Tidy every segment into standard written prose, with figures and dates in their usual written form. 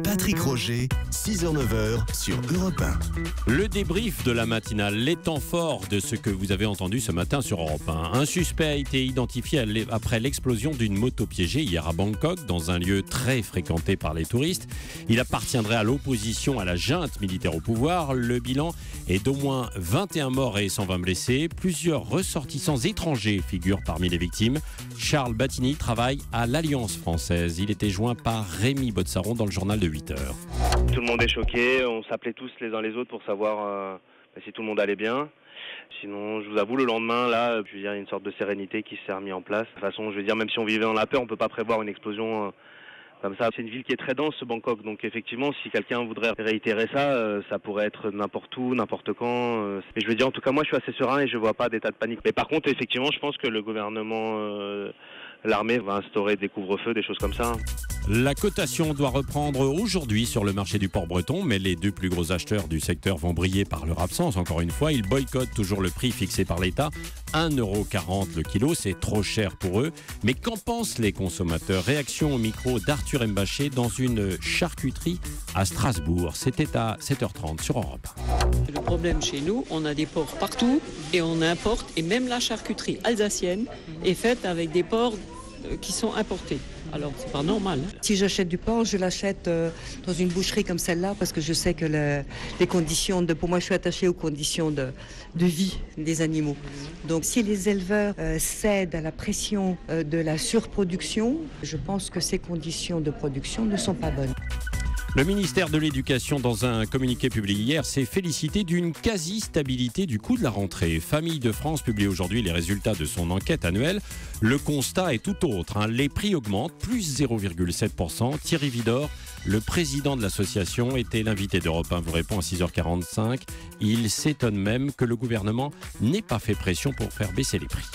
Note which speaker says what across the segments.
Speaker 1: Patrick Roger, 6h-9h sur Europe 1.
Speaker 2: Le débrief de la matinale, les temps forts de ce que vous avez entendu ce matin sur Europe 1. Un suspect a été identifié après l'explosion d'une moto piégée hier à Bangkok, dans un lieu très fréquenté par les touristes. Il appartiendrait à l'opposition à la junte militaire au pouvoir. Le bilan est d'au moins 21 morts et 120 blessés. Plusieurs ressortissants étrangers figurent parmi les victimes. Charles Battini travaille à l'Alliance française. Il était joint par Rémi Botsaron dans le journal de 8h.
Speaker 3: Tout le monde est choqué, on s'appelait tous les uns les autres pour savoir si tout le monde allait bien. Sinon, je vous avoue, le lendemain, là, il y a une sorte de sérénité qui s'est remise en place. De toute façon, je veux dire, même si on vivait dans la peur, on ne peut pas prévoir une explosion comme ça. C'est une ville qui est très dense, ce Bangkok. Donc effectivement, si quelqu'un voudrait réitérer ça, ça pourrait être n'importe où, n'importe quand. Mais je veux dire, en tout cas, moi, je suis assez serein et je ne vois pas d'état de panique. Mais par contre, effectivement, je pense que le gouvernement, l'armée va instaurer des couvre-feux, des choses comme ça.
Speaker 2: La cotation doit reprendre aujourd'hui sur le marché du port breton, mais les deux plus gros acheteurs du secteur vont briller par leur absence. Encore une fois, ils boycottent toujours le prix fixé par l'État. 1,40 € le kilo, c'est trop cher pour eux. Mais qu'en pensent les consommateurs? Réaction au micro d'Arthur Mbaché dans une charcuterie à Strasbourg. C'était à 7h30 sur Europe.
Speaker 4: Le problème chez nous, on a des porcs partout et on importe. Et même la charcuterie alsacienne est faite avec des porcs qui sont importés. Alors, c'est pas normal.
Speaker 5: Si j'achète du porc, je l'achète dans une boucherie comme celle-là parce que je sais que les conditions pour moi, je suis attachée aux conditions de vie des animaux. Donc, si les éleveurs cèdent à la pression de la surproduction, je pense que ces conditions de production ne sont pas bonnes.
Speaker 2: Le ministère de l'Éducation, dans un communiqué publié hier, s'est félicité d'une quasi-stabilité du coût de la rentrée. Famille de France publie aujourd'hui les résultats de son enquête annuelle. Le constat est tout autre. Les prix augmentent, plus 0,7%. Thierry Vidor, le président de l'association, était l'invité d'Europe 1, vous répond à 6h45. Il s'étonne même que le gouvernement n'ait pas fait pression pour faire baisser les prix.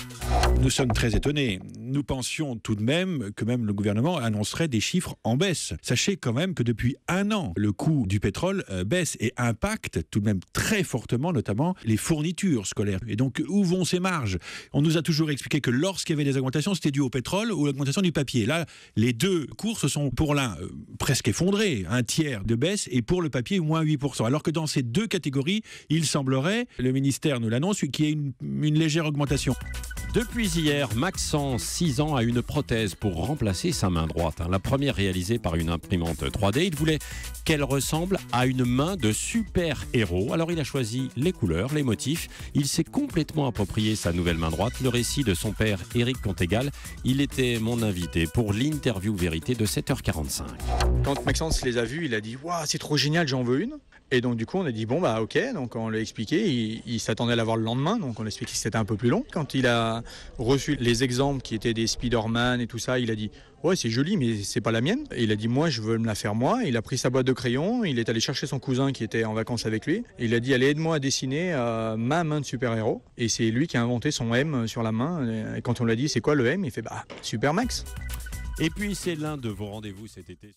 Speaker 6: Nous sommes très étonnés. Nous pensions tout de même que même le gouvernement annoncerait des chiffres en baisse. Sachez quand même que depuis un an, le coût du pétrole baisse et impacte tout de même très fortement, notamment les fournitures scolaires. Et donc, où vont ces marges? On nous a toujours expliqué que lorsqu'il y avait des augmentations, c'était dû au pétrole ou à l'augmentation du papier. Là, les deux cours se sont pour l'un presque effondrés, un tiers de baisse, et pour le papier, moins 8%. Alors que dans ces deux catégories, il semblerait, le ministère nous l'annonce, qu'il y ait une légère augmentation.
Speaker 2: Depuis hier, Maxence, 6 ans, a une prothèse pour remplacer sa main droite. La première réalisée par une imprimante 3D. Il voulait qu'elle ressemble à une main de super-héros. Alors il a choisi les couleurs, les motifs. Il s'est complètement approprié sa nouvelle main droite. Le récit de son père, Éric Contégal. Il était mon invité pour l'interview vérité de 7h45.
Speaker 7: Quand Maxence les a vus, il a dit « Waouh, c'est trop génial, j'en veux une ». Et donc du coup on a dit bon bah ok, donc on l'a expliqué, il s'attendait à l'avoir le lendemain, donc on l'a expliqué que c'était un peu plus long. Quand il a reçu les exemples qui étaient des Spider-Man et tout ça, il a dit ouais c'est joli mais c'est pas la mienne. Et il a dit moi je veux me la faire moi. Il a pris sa boîte de crayons, il est allé chercher son cousin qui était en vacances avec lui. Et il a dit allez aide-moi à dessiner ma main de super-héros. Et c'est lui qui a inventé son M sur la main. Et quand on lui a dit c'est quoi le M, il fait bah Super Max.
Speaker 2: Et puis c'est l'un de vos rendez-vous cet été.